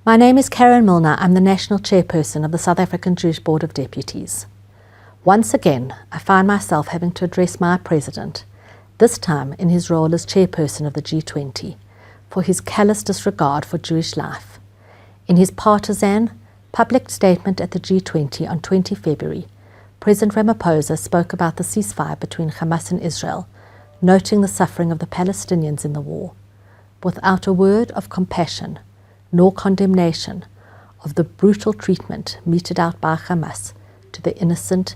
My name is Karen Millner. I'm the National Chairperson of the South African Jewish Board of Deputies. Once again, I find myself having to address my President, this time in his role as Chairperson of the G20, for his callous disregard for Jewish life. In his partisan, public statement at the G20 on 20 February, President Ramaphosa spoke about the ceasefire between Hamas and Israel, noting the suffering of the Palestinians in the war, without a word of compassion nor condemnation of the brutal treatment meted out by Hamas to the innocent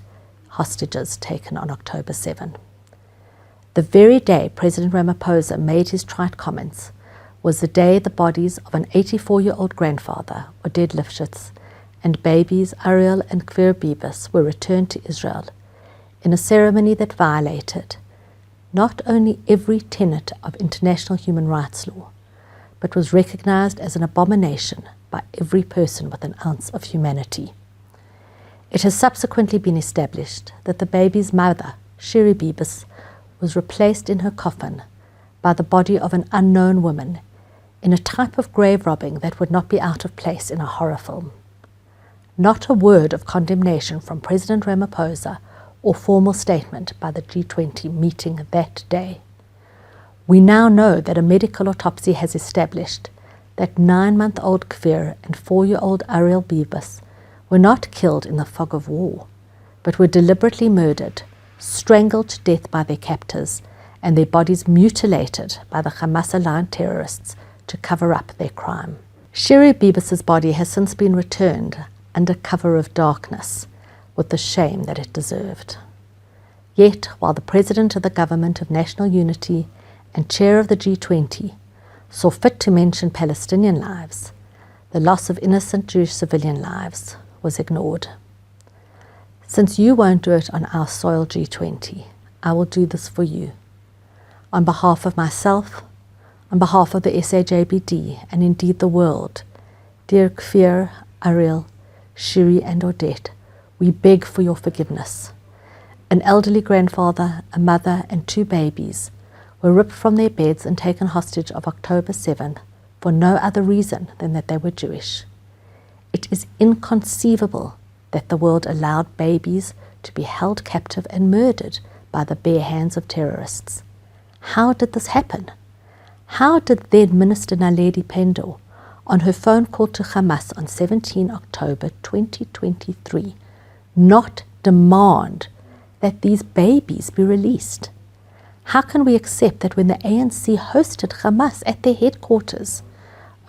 hostages taken on October 7. The very day President Ramaphosa made his trite comments was the day the bodies of an 84-year-old grandfather, Oded Lifshitz, and babies Ariel and Kfir Bibas were returned to Israel in a ceremony that violated not only every tenet of international human rights law, but was recognized as an abomination by every person with an ounce of humanity. It has subsequently been established that the baby's mother, Shiri Bibas, was replaced in her coffin by the body of an unknown woman in a type of grave robbing that would not be out of place in a horror film. Not a word of condemnation from President Ramaphosa or formal statement by the G20 meeting that day. We now know that a medical autopsy has established that 9-month-old Kfir and 4-year-old Ariel Bibas were not killed in the fog of war, but were deliberately murdered, strangled to death by their captors, and their bodies mutilated by the Hamas-aligned terrorists to cover up their crime. Shiri Bibas's body has since been returned under cover of darkness, with the shame that it deserved. Yet, while the President of the Government of National Unity and Chair of the G20 saw fit to mention Palestinian lives, the loss of innocent Jewish civilian lives was ignored. Since you won't do it on our soil, G20, I will do this for you. On behalf of myself, on behalf of the SAJBD, and indeed the world, dear Kfir, Ariel, Shiri and Odette, we beg for your forgiveness. An elderly grandfather, a mother and 2 babies were ripped from their beds and taken hostage of October 7th for no other reason than that they were Jewish. It is inconceivable that the world allowed babies to be held captive and murdered by the bare hands of terrorists. How did this happen? How did then Minister Naledi Pandor, on her phone call to Hamas on 17 October 2023, not demand that these babies be released? How can we accept that when the ANC hosted Hamas at their headquarters,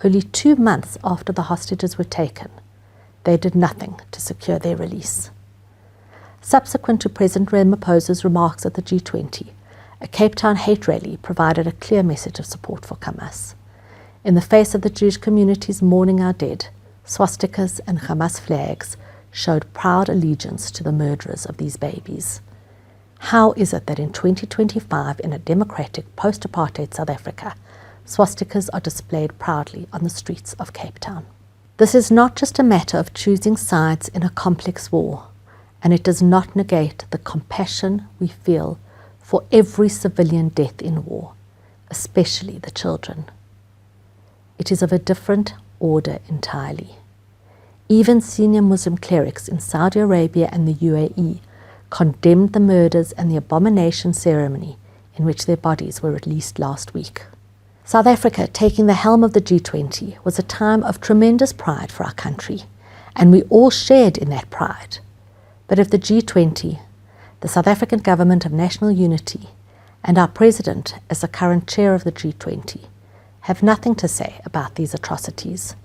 only 2 months after the hostages were taken, they did nothing to secure their release? Subsequent to President Ramaphosa's remarks at the G20, a Cape Town hate rally provided a clear message of support for Hamas. In the face of the Jewish communities mourning our dead, swastikas and Hamas flags showed proud allegiance to the murderers of these babies. How is it that in 2025, in a democratic post-apartheid South Africa, swastikas are displayed proudly on the streets of Cape Town? This is not just a matter of choosing sides in a complex war, and it does not negate the compassion we feel for every civilian death in war, especially the children. It is of a different order entirely. Even senior Muslim clerics in Saudi Arabia and the UAE condemned the murders and the abomination ceremony in which their bodies were released last week. South Africa taking the helm of the G20 was a time of tremendous pride for our country, and we all shared in that pride. But if the G20, the South African Government of National Unity, and our President as the current chair of the G20 have nothing to say about these atrocities,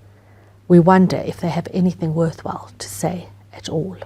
we wonder if they have anything worthwhile to say at all.